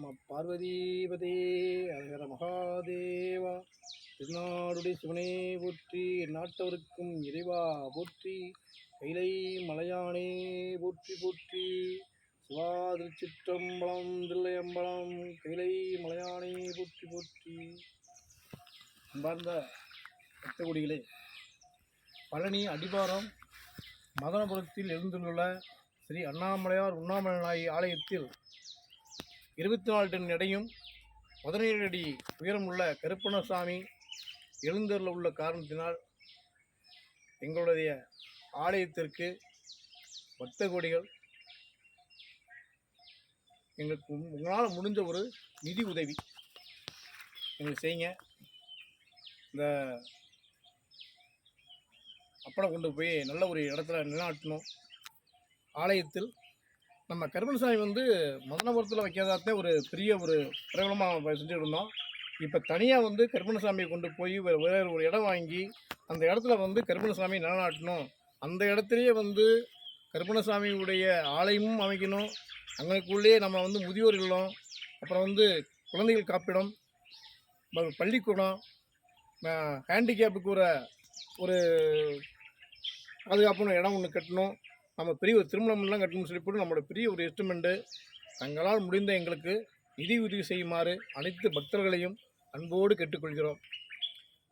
நம பார்வதீபதே ஹர மகாதேவா. திருநாடுடைய சிவனே போற்றி, நாட்டவருக்கும் இறைவா போற்றி, கைலை மலையானே போற்றி போற்றி. சிவா திருச்சிற்றம்பலம் தில்லையம்பலம், கைலை மலையானே போற்றி போற்றி. அன்பார்ந்த பக்தகுடிகளே, பழனி அடிவாரம் மதனபுரத்தில் எழுந்துள்ள ஸ்ரீ அண்ணாமலையார் உண்ணாமலை ஆலயத்தில் 24 டன் எடையும் 17 அடி உயரமுள்ள கருப்பணசாமி எழுந்தருள உள்ள காரணத்தினால் எங்களுடைய ஆலயத்திற்கு பக்த கோடிகள் எங்களுக்கு உங்களால் முடிஞ்ச ஒரு நிதி உதவி எங்களுக்கு செய்யுங்க. இந்த அப்பனை கொண்டு போய் நல்ல ஒரு இடத்துல நிலைநாட்டணும். ஆலயத்தில் நம்ம கருப்பணசாமி மதனபுரத்தில் வைக்காதே ஒரு பெரிய ஒரு பிரபலமாக செஞ்சுட்டு இருந்தோம். இப்போ தனியாக கருப்பணசாமியை கொண்டு போய் வேறு ஒரு இடம் வாங்கி அந்த இடத்துல கருப்பணசாமி நிலைநாட்டணும். அந்த இடத்துலையே கருப்பணசாமியுடைய ஆலயமும் அமைக்கணும். அங்கனுக்குள்ளேயே நம்ம முதியோர் இல்லம், அப்புறம் குழந்தைகள் காப்பிடம், பள்ளிக்கூடம், ஹேண்டிகேப்புக்கு ஒரு பாதுகாப்பான இடம் ஒன்று கட்டணும். நம்ம பெரிய ஒரு திருமணம்லாம் கட்டணும்னு சொல்லி போட்டு நம்மளோட பெரிய ஒரு எஸ்டிமெண்ட்டு. தங்களால் முடிந்த எங்களுக்கு நிதி உதவி செய்யுமாறு அனைத்து பக்தர்களையும் அன்போடு கேட்டுக்கொள்கிறோம்.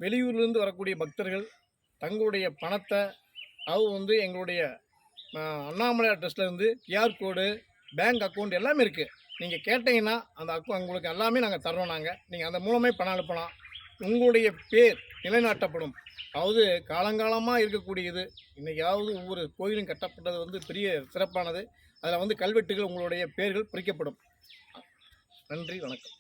வெளியூர்லேருந்து வரக்கூடிய பக்தர்கள் தங்களுடைய பணத்தை எங்களுடைய அண்ணாமலையார் ட்ரஸ்ட்லேருந்து QR கோடு, பேங்க் அக்கௌண்ட் எல்லாமே இருக்குது. நீங்கள் கேட்டிங்கன்னா அந்த உங்களுக்கு எல்லாமே நாங்கள் தர்றோம். நீங்கள் அந்த மூலமே பணம் அனுப்பலாம். உங்களுடைய பேர் நிலைநாட்டப்படும். காலங்காலமாக இருக்கக்கூடியது. இன்றைக்காவது ஒவ்வொரு கோயிலும் கட்டப்பட்டது பெரிய சிறப்பானது. அதில் கல்வெட்டுகள் உங்களுடைய பேர்கள் பிரிக்கப்படும். நன்றி, வணக்கம்.